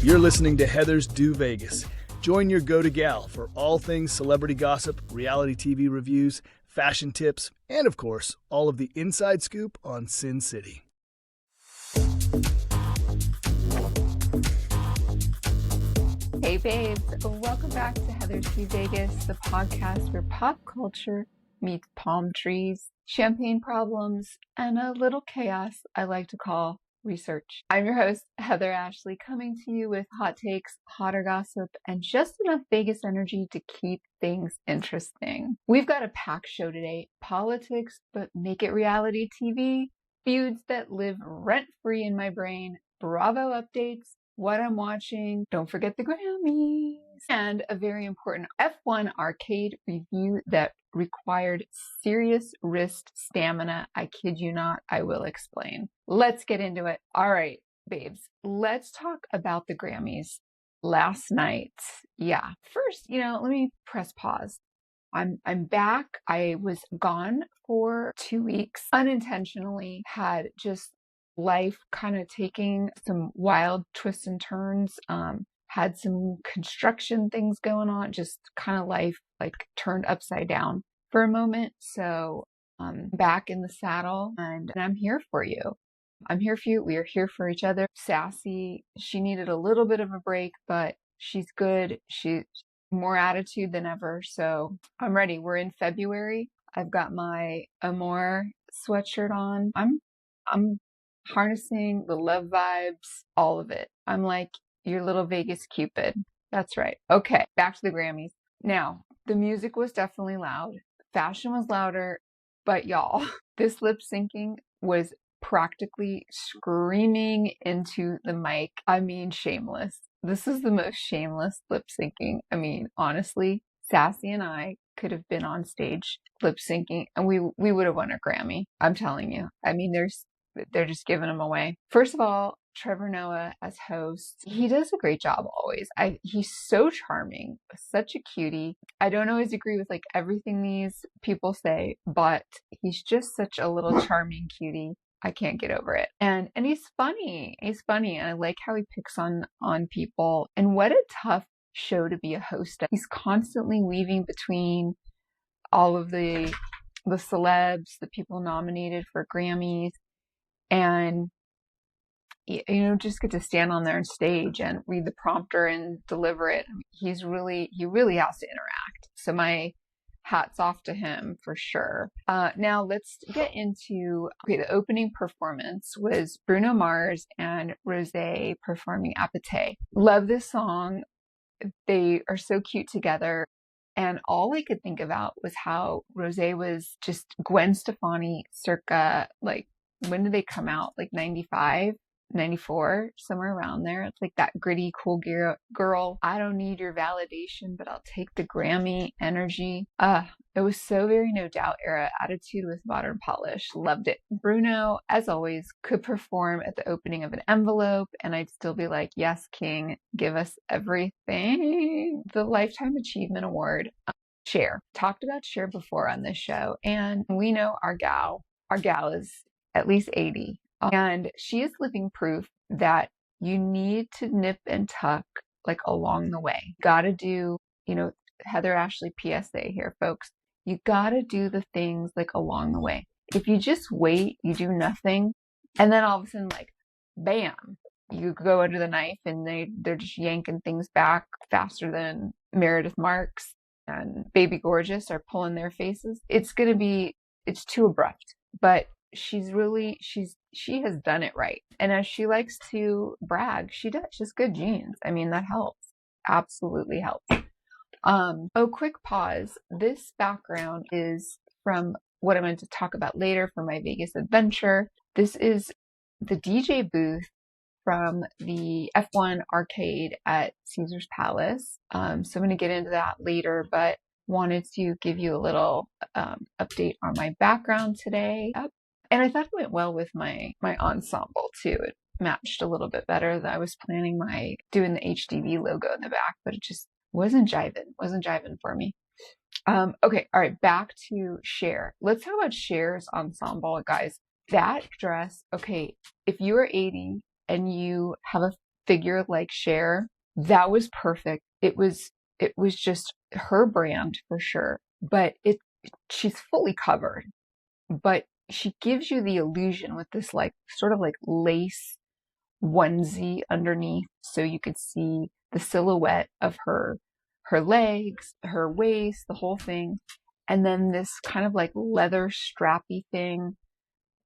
You're listening to Heathers Deux Vegas. Join your go-to gal for all things celebrity gossip, reality TV reviews, fashion tips, and of course, all of the inside scoop on Sin City. Hey babes, welcome back to Heathers Deux Vegas, the podcast where pop culture meets palm trees, champagne problems, and a little chaos I like to call research. I'm your host, Heather Ashley, coming to you with hot takes, hotter gossip, and just enough Vegas energy to keep things interesting. We've got a packed show today. Politics, but make it reality TV, feuds that live rent-free in my brain, Bravo updates, what I'm watching, don't forget the Grammys, and a very important F1 arcade review that required serious wrist stamina. I kid you not, I will explain. Let's get into it. All right, babes, let's talk about the Grammys last night. Yeah, first, let me press pause. I'm back. I was gone for 2 weeks, unintentionally, had just life kind of taking some wild twists and turns, had some construction things going on, just kind of life like turned upside down for a moment. So I'm back in the saddle and I'm here for you. I'm here for you. We are here for each other. Sassy, she needed a little bit of a break, but she's good. She's more attitude than ever. So I'm ready. We're in February. I've got my Amore sweatshirt on. I'm harnessing the love vibes, all of it. I'm like your little Vegas Cupid. That's right. Okay, back to the Grammys. Now, the music was definitely loud. Fashion was louder, but y'all, this lip syncing was practically screaming into the mic. I mean, shameless. This is the most shameless lip syncing. I mean, honestly, Sassy and I could have been on stage lip syncing and we would have won a Grammy. I'm telling you. I mean, they're just giving them away. First of all, Trevor Noah as host, he does a great job always. He's so charming, such a cutie. I don't always agree with like everything these people say, but he's just such a little charming cutie. I can't get over it. And he's funny. He's funny. And I like how he picks on people. And what a tough show to be a host of. He's constantly weaving between all of the celebs, the people nominated for Grammys, and just get to stand on there on stage and read the prompter and deliver it. I mean, he really has to interact. So my hats off to him for sure. Now let's get into, the opening performance was Bruno Mars and Rosé performing Appetite. Love this song. They are so cute together. And all I could think about was how Rosé was just Gwen Stefani circa, like, when did they come out? Like 95, 94, somewhere around there. It's like that gritty, cool girl. I don't need your validation, but I'll take the Grammy energy. It was so very No Doubt era attitude with modern polish. Loved it. Bruno, as always, could perform at the opening of an envelope, and I'd still be like, yes, King, give us everything. The Lifetime Achievement Award. Cher. Talked about Cher before on this show, and we know our gal is at least 80. And she is living proof that you need to nip and tuck like along the way. Gotta do, Heather Ashley PSA here, folks. You gotta do the things like along the way. If you just wait, you do nothing, and then all of a sudden, like, bam, you go under the knife and they're just yanking things back faster than Meredith Marks and Baby Gorgeous are pulling their faces. It's too abrupt, but she has done it right. And as she likes to brag, she does. She has good genes. I mean, that helps. Absolutely helps. Quick pause. This background is from what I'm going to talk about later for my Vegas adventure. This is the DJ booth from the F1 arcade at Caesar's Palace. So I'm going to get into that later, but wanted to give you a little update on my background today. And I thought it went well with my ensemble too. It matched a little bit better. I was planning doing the HDV logo in the back, but it just wasn't jiving for me. Okay, all right, back to Cher. Let's talk about Cher's ensemble, guys. That dress, okay, if you are 80 and you have figure like Cher. That was perfect. It was just her brand for sure. But she's fully covered. But she gives you the illusion with this like sort of like lace onesie underneath, so you could see the silhouette of her legs, her waist, the whole thing. And then this kind of like leather strappy thing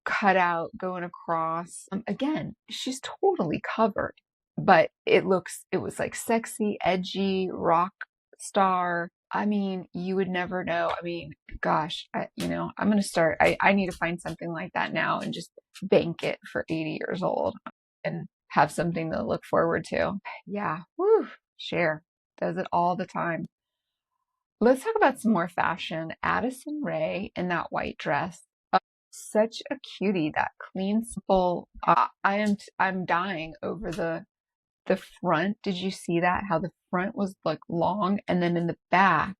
cut out going across. Again, she's totally covered, but it was like sexy, edgy, rock star. I mean, you would never know. I mean, gosh, I'm going to start. I need to find something like that now and just bank it for 80 years old and have something to look forward to. Yeah. Woo. Cher does it all the time. Let's talk about some more fashion. Addison Rae in that white dress. Such a cutie, that clean, simple. I'm dying over the front. Did you see that? How the front was like long, and then in the back,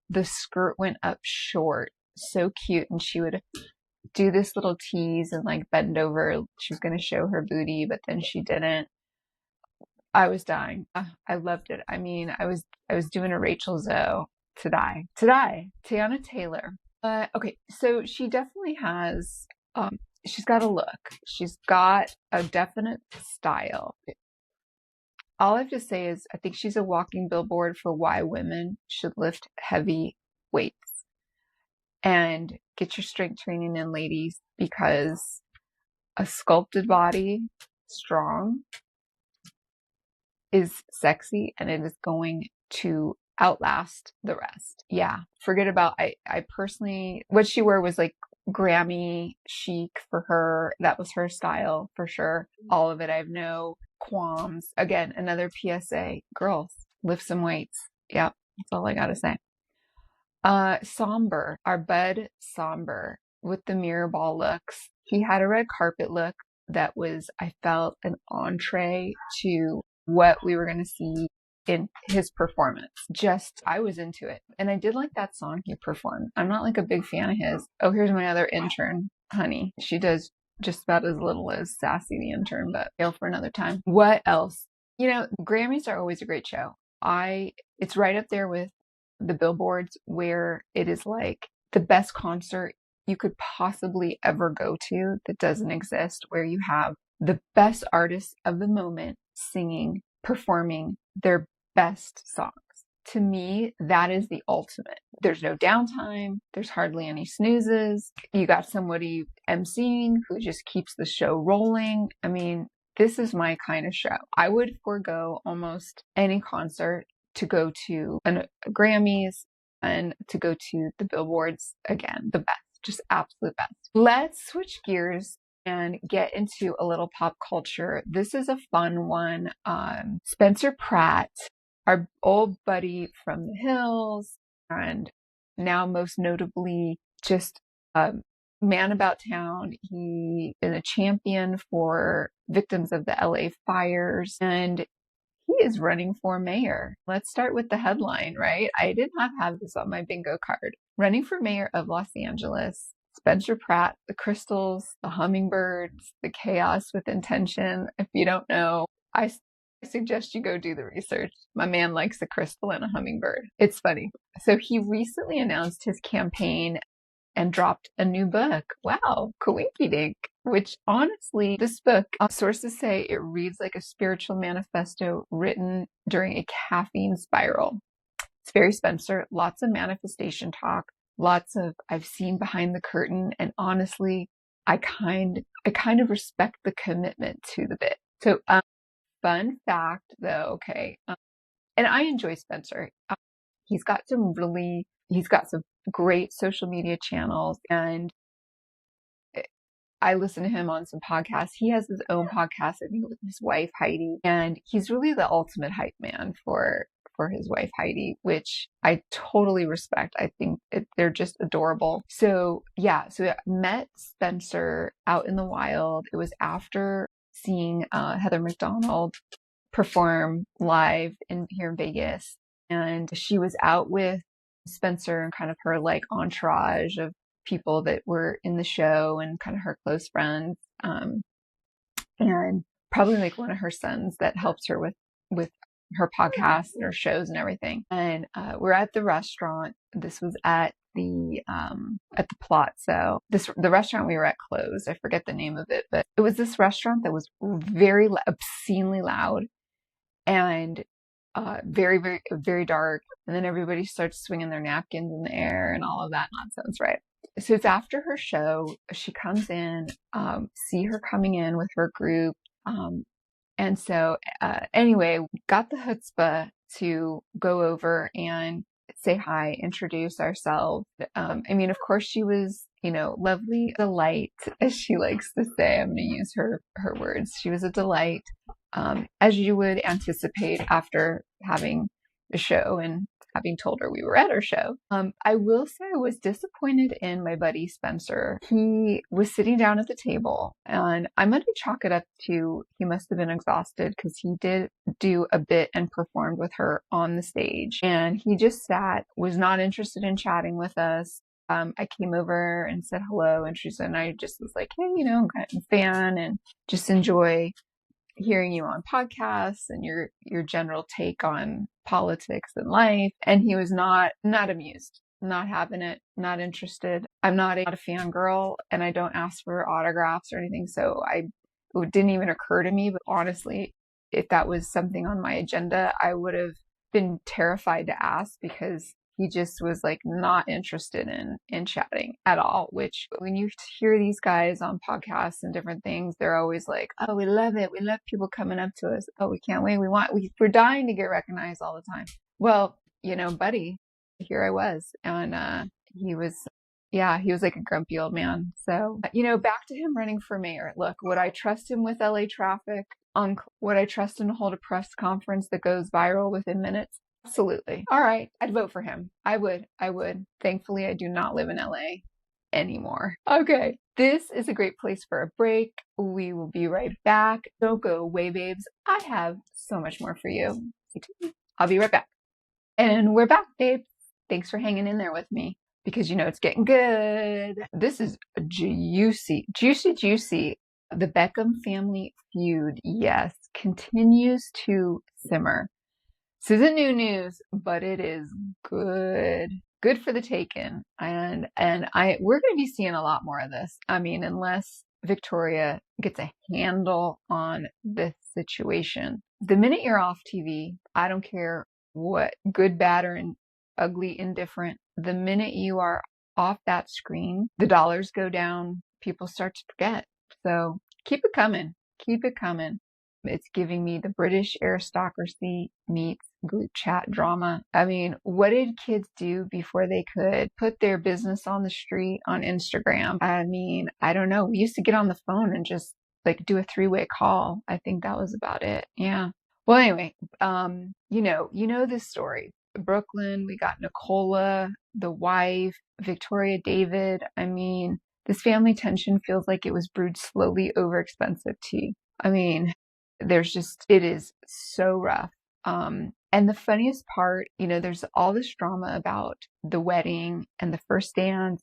the skirt went up short. So cute. And she would do this little tease and like bend over. She was going to show her booty, but then she didn't. I was dying. I loved it. I mean, I was doing a Rachel Zoe to die. Tiana Taylor. Okay, so she definitely has, she's got a look. She's got a definite style. All I have to say is I think she's a walking billboard for why women should lift heavy weights. And get your strength training in, ladies, because a sculpted body, strong, is sexy, and it is going to outlast the rest. Yeah, forget about, I personally, what she wore was like Grammy chic for her. That was her style for sure. All of it. I have no qualms. Again, another PSA, girls, lift some weights. Yep, that's all I gotta say. Somber, our Bud Somber with the mirror ball looks. He had a red carpet look that was, I felt, an entree to what we were going to see in his performance. I was into it. And I did like that song he performed. I'm not like a big fan of his. Oh, here's my other intern, honey. She does just about as little as Sassy the intern, but fail for another time. What else? Grammys are always a great show. It's right up there with the billboards, where it is like the best concert you could possibly ever go to that doesn't exist, where you have the best artists of the moment singing, performing their best songs. To me, that is the ultimate. There's no downtime. There's hardly any snoozes. You got somebody emceeing who just keeps the show rolling. I mean, this is my kind of show. I would forego almost any concert to go to a Grammys and to go to the billboards. Again, the best, just absolute best. Let's switch gears and get into a little pop culture. This is a fun one. Spencer Pratt, our old buddy from the Hills, and now most notably just man about town. He is a champion for victims of the LA fires, and he is running for mayor. Let's start with the headline, right? I did not have this on my bingo card. Running for mayor of Los Angeles, Spencer Pratt, the crystals, the hummingbirds, the chaos with intention. If you don't know, I suggest you go do the research. My man likes a crystal and a hummingbird. It's funny. So he recently announced his campaign and dropped a new book. Wow, coinky dink. Which honestly, this book, sources say it reads like a spiritual manifesto written during a caffeine spiral. It's very Spencer, lots of manifestation talk, lots of I've seen behind the curtain, and honestly, I kind of respect the commitment to the bit. So, fun fact though, okay, and I enjoy Spencer. He's got some great social media channels, and I listen to him on some podcasts. He has his own podcast, I think, with his wife, Heidi. And he's really the ultimate hype man for his wife, Heidi, which I totally respect. I think they're just adorable. So yeah, so I met Spencer out in the wild. It was after seeing Heather McDonald perform live here in Vegas. And she was out with Spencer and kind of her like entourage of people that were in the show and kind of her close friends. And probably like one of her sons that helps her with her podcast and her shows and everything. And we're at the restaurant. This was at the plot. So the restaurant we were at closed. I forget the name of it, but it was this restaurant that was very obscenely loud and very, very, very dark. And then everybody starts swinging their napkins in the air and all of that nonsense, right? So it's after her show. She comes in, see her coming in with her group. And so anyway, got the chutzpah to go over and say hi, introduce ourselves. I mean, of course, she was, lovely delight, as she likes to say. I'm going to use her words. She was a delight, as you would anticipate after having the show and having told her we were at her show. I will say I was disappointed in my buddy Spencer. He was sitting down at the table, and I'm going to chalk it up to he must have been exhausted because he did do a bit and performed with her on the stage. And he just sat, was not interested in chatting with us. I came over and said hello, and I just was like, hey, I'm kind of a fan and just enjoy hearing you on podcasts and your general take on politics and life. And he was not amused, not having it, not interested. I'm not a fangirl, and I don't ask for autographs or anything. So it didn't even occur to me. But honestly, if that was something on my agenda, I would have been terrified to ask, because he just was like not interested in chatting at all, which when you hear these guys on podcasts and different things, they're always like, oh, we love it. We love people coming up to us. Oh, we can't wait. We're dying to get recognized all the time. Well, buddy, here I was. And he was like a grumpy old man. So, back to him running for mayor. Look, would I trust him with LA traffic? Would I trust him to hold a press conference that goes viral within minutes? Absolutely. All right. I'd vote for him. I would. Thankfully, I do not live in LA anymore. Okay. This is a great place for a break. We will be right back. Don't go away, babes. I have so much more for you. I'll be right back. And we're back, babes. Thanks for hanging in there with me, because it's getting good. This is juicy. The Beckham family feud, yes, continues to simmer. This isn't new news, but it is good for the taking. And we're going to be seeing a lot more of this. I mean, unless Victoria gets a handle on this situation. The minute you're off TV, I don't care what, good, bad, or ugly, indifferent. The minute you are off that screen, the dollars go down. People start to forget. So keep it coming. It's giving me the British aristocracy meets group chat drama. I mean, what did kids do before they could put their business on the street on Instagram? I mean, I don't know. We used to get on the phone and just like do a 3-way call. I think that was about it. Yeah. Well, anyway, this story. Brooklyn, we got Nicola, the wife, Victoria David. I mean, this family tension feels like it was brewed slowly over expensive tea. I mean, it is so rough. And the funniest part, there's all this drama about the wedding and the first dance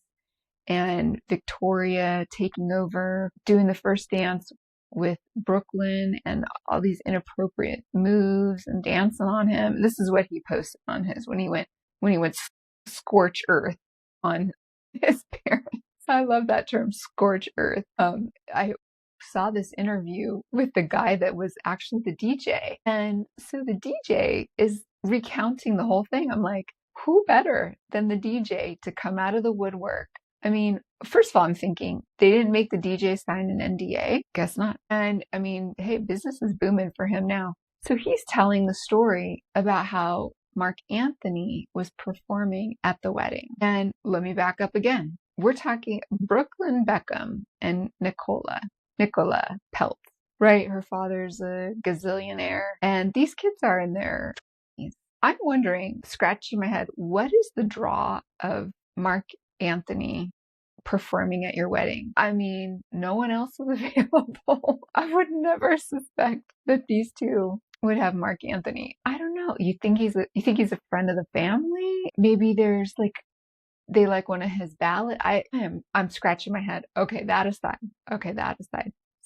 and Victoria taking over, doing the first dance with Brooklyn and all these inappropriate moves and dancing on him. This is what he posted on his, when he went scorch earth on his parents. I love that term, scorch earth. I saw this interview with the guy that was actually the DJ. And so the DJ is recounting the whole thing. I'm like, who better than the DJ to come out of the woodwork? I mean, first of all, I'm thinking they didn't make the DJ sign an NDA. Guess not. And I mean, hey, business is booming for him now. So he's telling the story about how Mark Anthony was performing at the wedding. And let me back up again. We're talking Brooklyn Beckham and Nicola Peltz, right? Her father's a gazillionaire, and these kids are in their 20s. I'm wondering, scratching my head, what is the draw of Mark Anthony performing at your wedding? I mean, no one else was available. I would never suspect that these two would have Mark Anthony. I don't know. You think he's a friend of the family? Maybe there's they like one of his ballads. I'm scratching my head. Okay, that aside.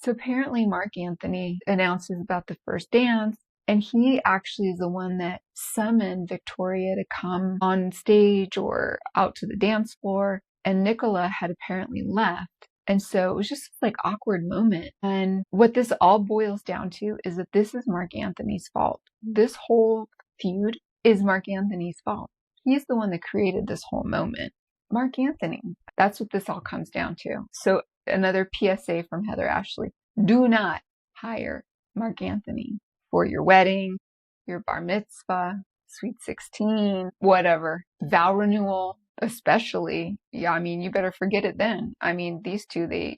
So apparently Mark Anthony announces about the first dance, and he actually is the one that summoned Victoria to come on stage or out to the dance floor. And Nicola had apparently left. And so it was just like awkward moment. And what this all boils down to is that this is Mark Anthony's fault. This whole feud is Mark Anthony's fault. He's the one that created this whole moment. Mark Anthony. That's what this all comes down to. So another PSA from Heather Ashley. Do not hire Mark Anthony for your wedding, your bar mitzvah, sweet 16, whatever, vow renewal, especially. Yeah, I mean, you better forget it then. I mean, these two, they've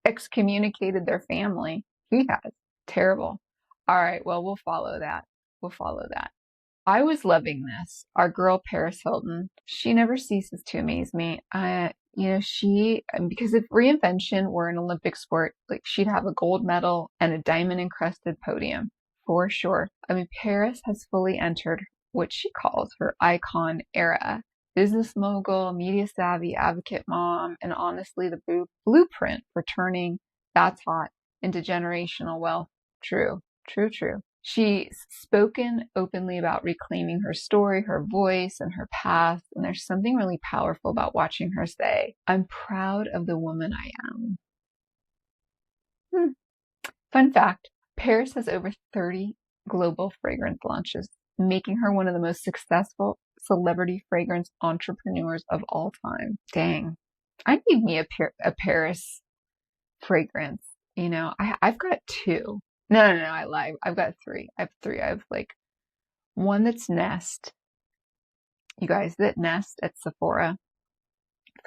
excommunicated their family. He has. Terrible. All right, well, we'll follow that. I was loving this. Our girl, Paris Hilton, she never ceases to amaze me. Because if reinvention were an Olympic sport, like she'd have a gold medal and a diamond encrusted podium for sure. I mean, Paris has fully entered what she calls her icon era. Business mogul, media savvy, advocate mom, and honestly, the blueprint for turning That's Hot into generational wealth. True. She's spoken openly about reclaiming her story, her voice, and her past, and there's something really powerful about watching her say, I'm proud of the woman I am. Fun fact, Paris has over 30 global fragrance launches, making her one of the most successful celebrity fragrance entrepreneurs of all time. Dang. I need me a Paris fragrance. I've got 2. No, I lied. I've got 3. I have like one that's Nest. You guys, that Nest at Sephora.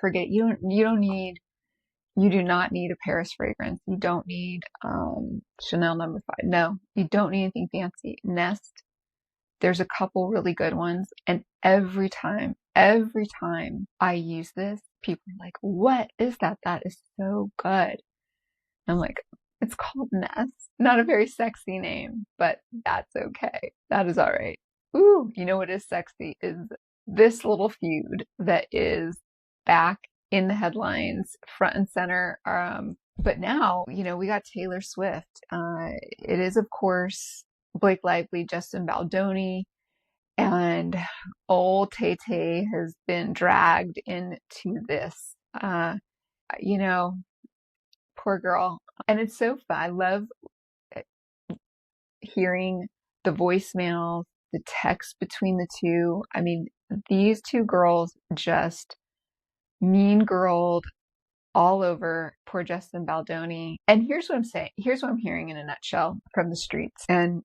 Forget you do not need a Paris fragrance. You don't need Chanel No. 5. No, you don't need anything fancy. Nest. There's a couple really good ones, and every time I use this, people are like, "What is that? That is so good." I'm like, it's called Nest. Not a very sexy name, but that's okay. That is all right. Ooh, you know what is sexy is this little feud that is back in the headlines, front and center. But now, we got Taylor Swift. It is, of course, Blake Lively, Justin Baldoni, and old Tay-Tay has been dragged into this. Poor girl. And it's so fun. I love hearing the voicemails, the text between the two. I mean, these two girls just mean girled all over poor Justin Baldoni. And here's what I'm saying. Here's what I'm hearing in a nutshell from the streets. And,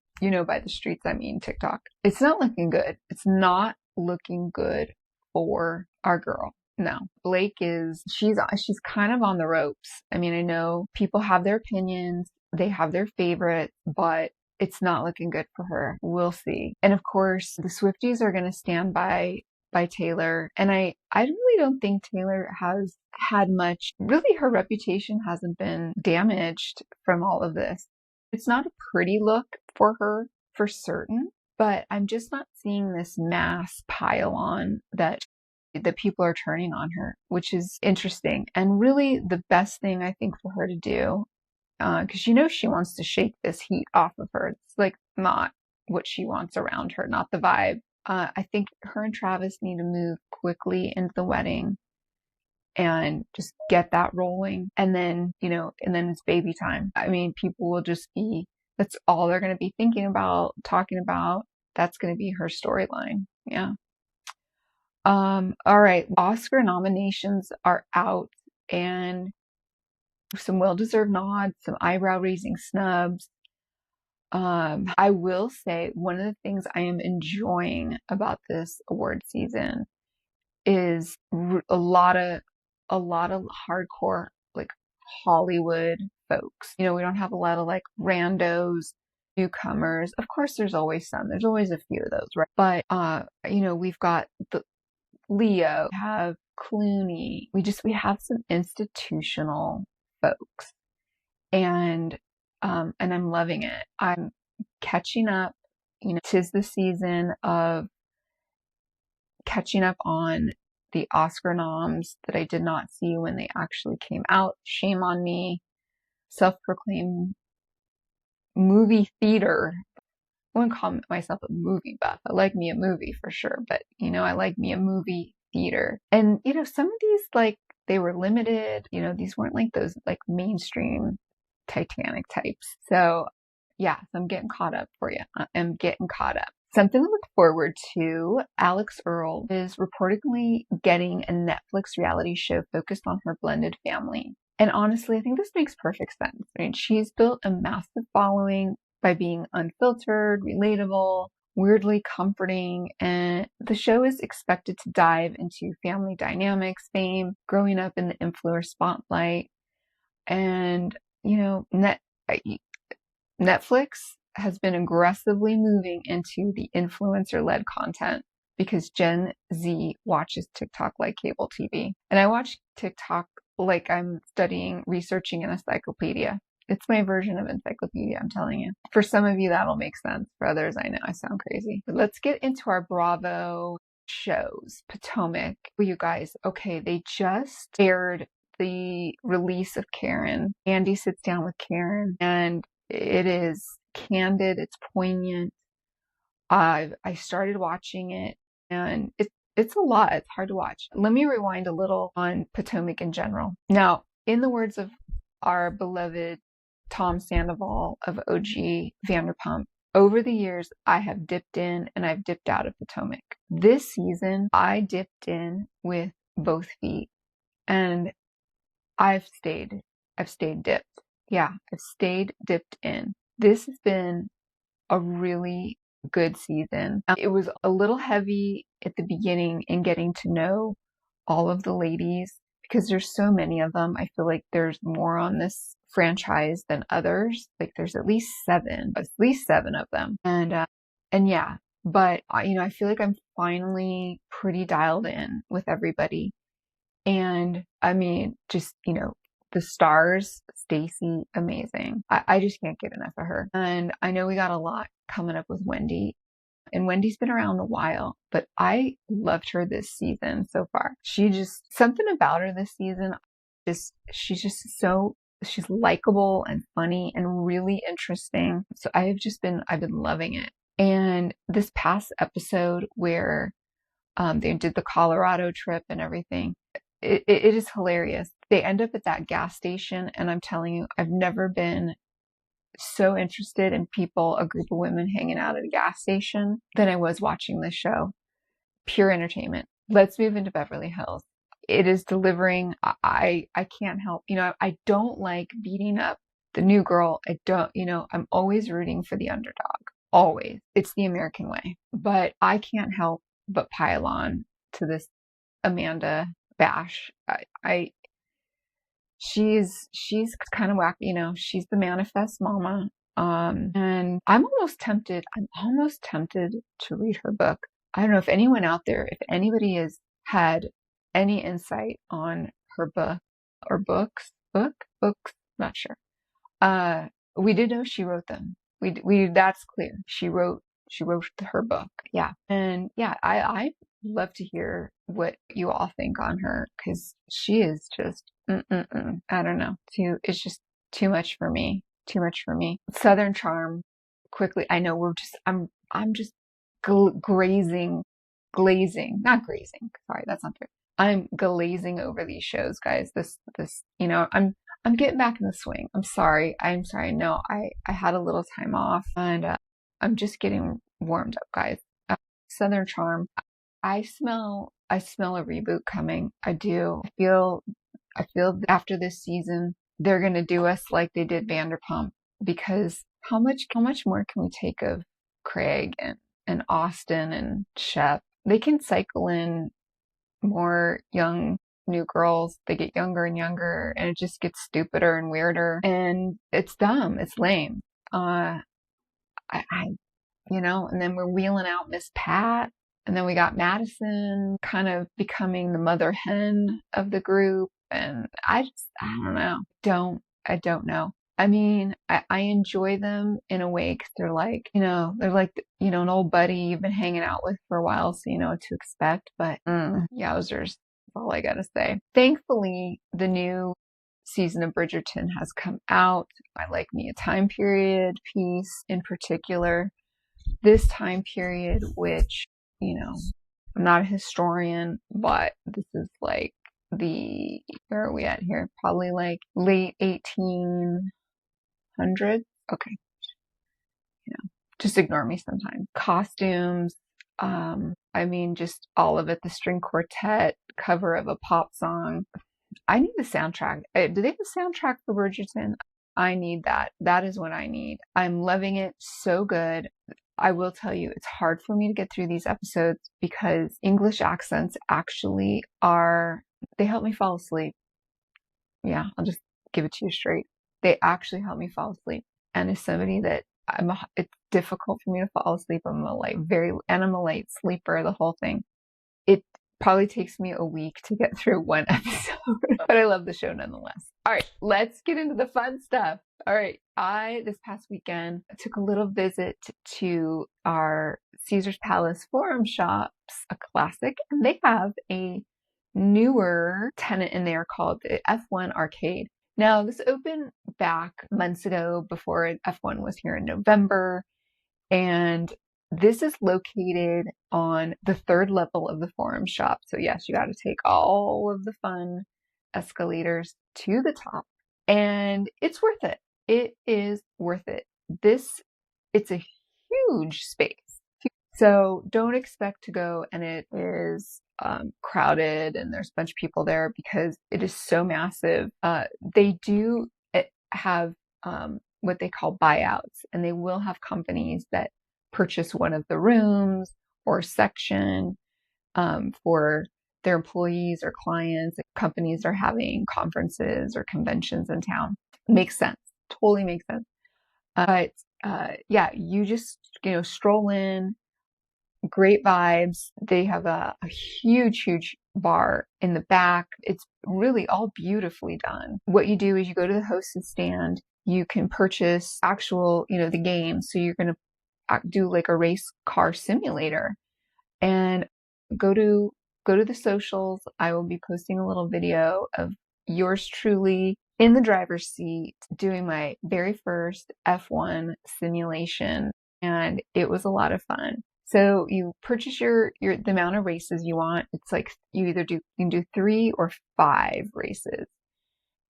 by the streets, I mean TikTok. It's not looking good. It's not looking good for our girl. No, Blake she's kind of on the ropes. I mean, I know people have their opinions, they have their favorites, but it's not looking good for her. We'll see. And of course, the Swifties are going to stand by Taylor. And I really don't think Taylor has had much, really her reputation hasn't been damaged from all of this. It's not a pretty look for her for certain, but I'm just not seeing this mass pile on that people are turning on her, which is interesting. And really the best thing I think for her to do, because she wants to shake this heat off of her. It's like not what she wants around her, not the vibe. I think her and Travis need to move quickly into the wedding and just get that rolling. And then, and then it's baby time. I mean, people will just that's all they're going to be thinking about, talking about. That's going to be her storyline. Yeah. All right. Oscar nominations are out, and some well-deserved nods, some eyebrow-raising snubs. I will say one of the things I am enjoying about this award season is a lot of hardcore, like Hollywood folks. We don't have a lot of like randos, newcomers. Of course, there's always some. There's always a few of those, right? But we've got the Leo, we have Clooney. We have some institutional folks, and I'm loving it. I'm catching up. 'Tis the season of catching up on the Oscar noms that I did not see when they actually came out. Shame on me. Self-proclaimed movie theater. I wouldn't call myself a movie buff. I like me a movie for sure, but I like me a movie theater. And some of these, like, they were limited. These weren't like those like mainstream Titanic types. So yeah, so I'm getting caught up for you. I'm getting caught up. Something to look forward to. Alex Earle is reportedly getting a Netflix reality show focused on her blended family. And honestly, I think this makes perfect sense. I mean, she's built a massive following by being unfiltered, relatable, weirdly comforting, and the show is expected to dive into family dynamics, fame, growing up in the influencer spotlight, and Netflix has been aggressively moving into the influencer-led content because Gen Z watches TikTok like cable TV. And I watch TikTok like I'm researching an encyclopedia. It's my version of encyclopedia, I'm telling you. For some of you, that'll make sense. For others, I know I sound crazy. But let's get into our Bravo shows. Potomac. Well, you guys, okay, they just aired the release of Karen. Andy sits down with Karen, and it is candid. It's poignant. I started watching it, and it's a lot. It's hard to watch. Let me rewind a little on Potomac in general. Now, in the words of our beloved Tom Sandoval of OG Vanderpump, over the years, I have dipped in and I've dipped out of Potomac. This season, I dipped in with both feet, and I've stayed dipped. Yeah, I've stayed dipped in. This has been a really good season. It was a little heavy at the beginning in getting to know all of the ladies because there's so many of them. I feel like there's more on this franchise than others. Like there's at least seven of them. And yeah, but I feel like I'm finally pretty dialed in with everybody. And I mean, just, the stars, Stacey, amazing. I just can't get enough of her. And I know we got a lot coming up with Wendy. And Wendy's been around a while, but I loved her this season so far. Something about her this season, she's likable and funny and really interesting. So I've been loving it. And this past episode where they did the Colorado trip and everything, it is hilarious. They end up at that gas station, and I'm telling you, I've never been so interested in a group of women hanging out at a gas station than I was watching this show. Pure entertainment. Let's move into Beverly Hills. It is delivering. I can't help. I don't like beating up the new girl. I'm always rooting for the underdog. Always. It's the American way. But I can't help but pile on to this Amanda bash. She's kind of wacky, she's the manifest mama. And I'm almost tempted to read her book. I don't know if anyone out there, if anybody has had any insight on her book or books, not sure. We did know she wrote them. That's clear. She wrote her book. Yeah. And yeah, I love to hear what you all think on her, because she is just I don't know. It's just too much for me. Southern Charm, quickly. I know I'm just glazing, not grazing. Sorry, that's not true. I'm glazing over these shows, guys. I'm getting back in the swing. I'm sorry. No, I had a little time off, and I'm just getting warmed up, guys. Southern Charm. I smell a reboot coming. I do. I feel after this season, they're going to do us like they did Vanderpump, because how much more can we take of Craig and Austin and Shep? They can cycle in more young new girls. They get younger and younger, and it just gets stupider and weirder, and it's dumb. It's lame. And then we're wheeling out Miss Pat. And then we got Madison kind of becoming the mother hen of the group. And I don't know. I don't know. I mean, I enjoy them in a way because they're like, an old buddy you've been hanging out with for a while, so you know what to expect. But yowzers, that's all I gotta say. Thankfully, the new season of Bridgerton has come out. I like me a time period piece in particular. This time period, which, I'm not a historian, but this is like where are we at here? Probably like late 1800s. Okay. Just ignore me sometime. Costumes. I mean, just all of it. The string quartet, cover of a pop song. I need the soundtrack. Do they have a soundtrack for Bridgerton? I need that. That is what I need. I'm loving it. So good. I will tell you, it's hard for me to get through these episodes because English accents actually they help me fall asleep. Yeah, I'll just give it to you straight. They actually help me fall asleep. And as somebody that it's difficult for me to fall asleep. I'm a late sleeper, the whole thing. It probably takes me a week to get through one episode, but I love the show nonetheless. All right, let's get into the fun stuff. All right, this past weekend, took a little visit to our Caesar's Palace Forum Shops, a classic, and they have a newer tenant in there called the F1 Arcade. Now, this opened back months ago before F1 was here in November, and this is located on the third level of the Forum Shop. So yes, you got to take all of the fun escalators to the top, and it's worth it. It is worth it. It's a huge space. So don't expect to go and it is crowded and there's a bunch of people there because it is so massive. They do have what they call buyouts, and they will have companies that purchase one of the rooms or section for their employees or clients. Companies are having conferences or conventions in town. Makes sense. Totally makes sense. But yeah, you just, stroll in. Great vibes. They have a huge, huge bar in the back. It's really all beautifully done. What you do is you go to the hostess stand. You can purchase actual, the game. So you're going to do like a race car simulator and go to the socials. I will be posting a little video of yours truly in the driver's seat doing my very first F1 simulation. And it was a lot of fun. So you purchase the amount of races you want. It's like you can do 3 or 5 races,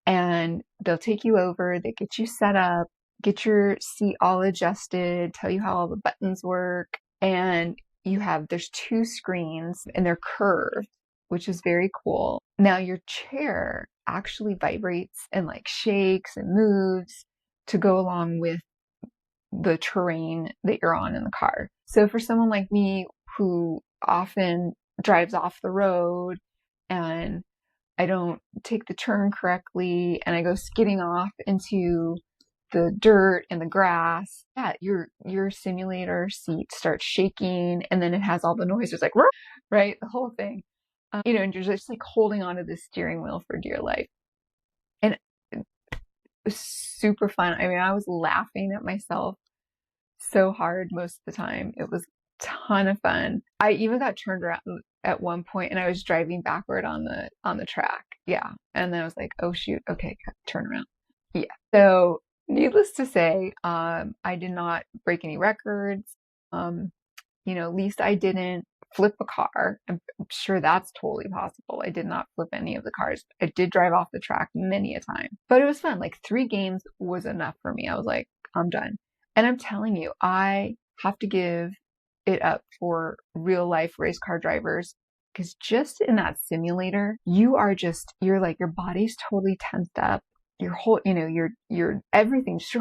and they'll take you over. They get you set up, get your seat all adjusted, tell you how all the buttons work. And there's 2 screens and they're curved, which is very cool. Now your chair actually vibrates and like shakes and moves to go along with the terrain that you're on in the car. So for someone like me who often drives off the road and I don't take the turn correctly and I go skidding off into the dirt and the grass, yeah, your simulator seat starts shaking and then it has all the noises like, right? The whole thing. And you're just like holding onto the steering wheel for dear life. And it was super fun. I mean, I was laughing at myself so hard most of the time. It was a ton of fun. I even got turned around at one point and I was driving backward on the track. Yeah. And then I was like, oh shoot, okay, turn around. Yeah. So needless to say, I did not break any records. At least I didn't flip a car. I'm sure that's totally possible. I did not flip any of the cars. I did drive off the track many a time, but it was fun. Like 3 games was enough for me. I was like, I'm done. And I'm telling you, I have to give it up for real life race car drivers, because just in that simulator, you're like, your body's totally tensed up. Your whole, your everything, just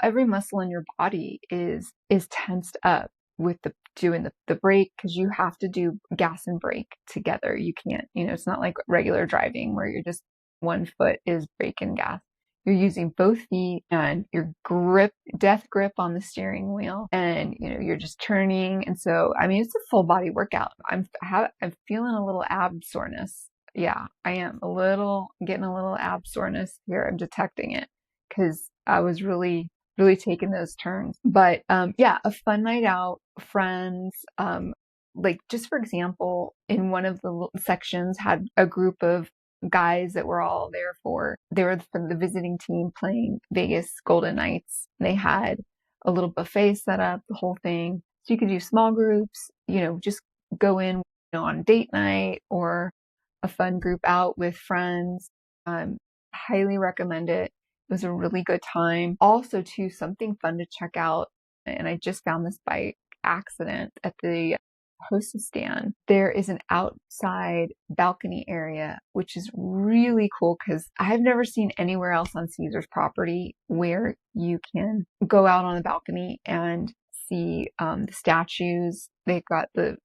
every muscle in your body is tensed up with doing the brake, because you have to do gas and brake together. You can't, it's not like regular driving where you're just one foot is brake and gas. You're using both feet and your death grip on the steering wheel, and you're just turning. And so, I mean, it's a full body workout. I'm feeling a little ab soreness. Yeah, I am getting a little ab soreness here. I'm detecting it. because I was really, really taking those turns. But yeah, a fun night out, friends. Like, just for example, in one of the sections had a group of guys that were all there they were from the visiting team playing Vegas Golden Knights. They had a little buffet set up, the whole thing. So you could do small groups, just go in, on date night or a fun group out with friends. Highly recommend it. It was a really good time. Also, too, something fun to check out, and I just found this by accident at the hostess stand. There is an outside balcony area, which is really cool because I've never seen anywhere else on Caesar's property where you can go out on the balcony and see the statues. They've got the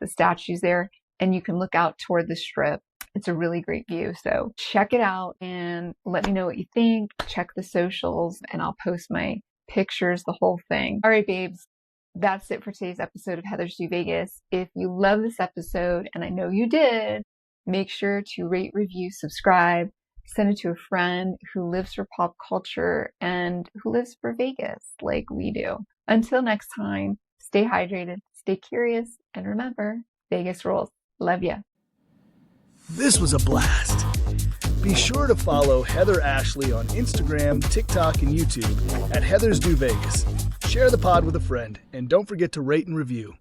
statues there, and you can look out toward the strip. It's a really great view. So check it out and let me know what you think. Check the socials and I'll post my pictures, the whole thing. All right, babes. That's it for today's episode of Heathers Deux Vegas. If you love this episode, and I know you did, make sure to rate, review, subscribe, send it to a friend who lives for pop culture and who lives for Vegas like we do. Until next time, stay hydrated, stay curious, and remember, Vegas rules. Love ya. This was a blast. Be sure to follow Heather Ashley on Instagram, TikTok, and YouTube at Heathers Deux Vegas. Share the pod with a friend, and don't forget to rate and review.